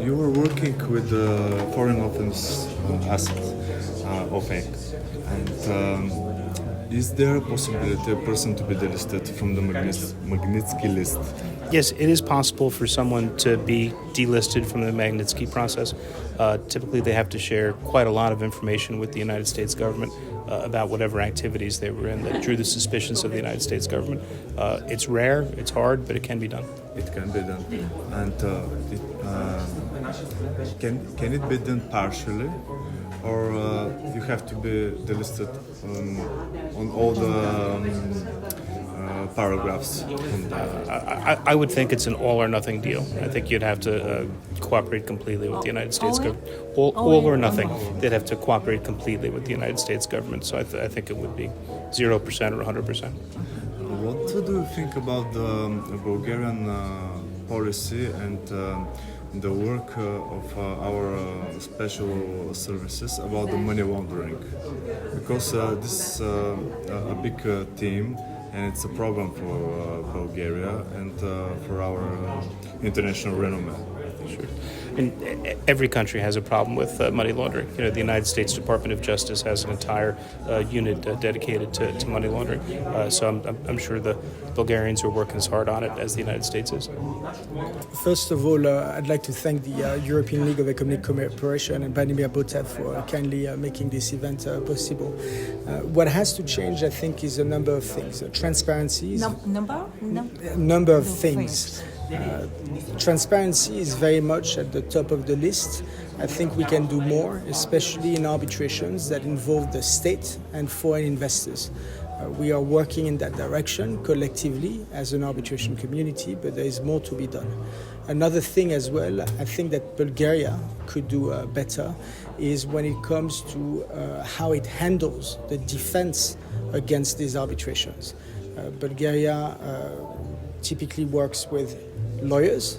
you were working with the foreign office asset OFAC, and is there a possibility a person to be delisted from the Magnitski list? Yes, it is possible for someone to be delisted from the Magnitsky process. Typically, they have to share quite a lot of information with the United States government about whatever activities they were in that drew the suspicions of the United States government. It's rare, it's hard, but it can be done. It can be done. And can it be done partially? Or you have to be delisted on all the paragraphs? I would think it's an all or nothing deal. I think you'd have to cooperate completely with the United States government. All or nothing. They'd have to cooperate completely with the United States government. So I think it would be 0% or 100%. What do you think about the Bulgarian policy and the work of our special services about the money laundering? Because this is a big theme, and it's a problem for Bulgaria and for our international renown. Sure. And every country has a problem with money laundering. You know, the United States Department of Justice has an entire unit dedicated to money laundering. So I'm sure the Bulgarians are working as hard on it as the United States is. First of all, I'd like to thank the European League of Economic Cooperation and Vladimir Botev for kindly making this event possible. What has to change, I think, is a number of things. Transparency is number of things. Transparency is very much at the top of the list. I think we can do more, especially in arbitrations that involve the state and foreign investors. We are working in that direction collectively as an arbitration community, but there is more to be done. Another thing as well, I think that Bulgaria could do better is when it comes to how it handles the defense against these arbitrations. Bulgaria typically works with lawyers,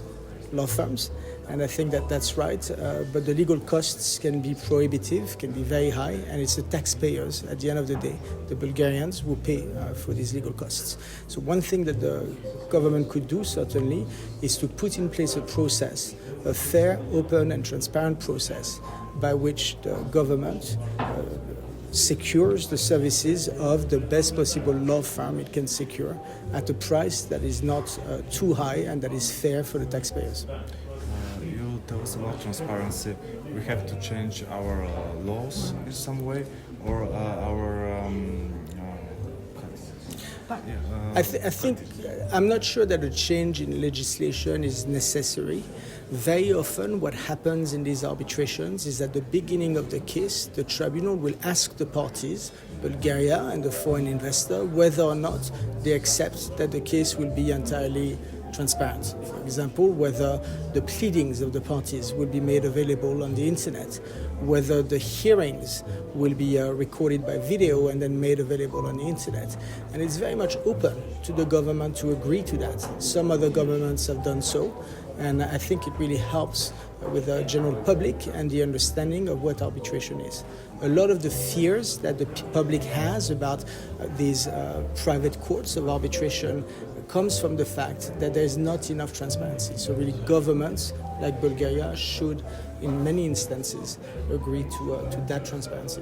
law firms, and I think that that's right, but the legal costs can be prohibitive, can be very high, and it's the taxpayers at the end of the day, the Bulgarians, who pay for these legal costs. So one thing that the government could do certainly is to put in place a process, a fair, open and transparent process by which the government secures the services of the best possible law firm it can secure at a price that is not too high and that is fair for the taxpayers. You tell us about transparency. We have to change our laws in some way, or I think I'm not sure that a change in legislation is necessary. Very often what happens in these arbitrations is at the beginning of the case, the tribunal will ask the parties, Bulgaria and the foreign investor, whether or not they accept that the case will be entirely transparent. For example, whether the pleadings of the parties will be made available on the internet, whether the hearings will be recorded by video and then made available on the internet. And it's very much open to the government to agree to that. Some other governments have done so, and I think it really helps with the general public and the understanding of what arbitration is. A lot of the fears that the public has about these private courts of arbitration comes from the fact that there is not enough transparency. So really governments like Bulgaria should, in many instances, agree to that transparency.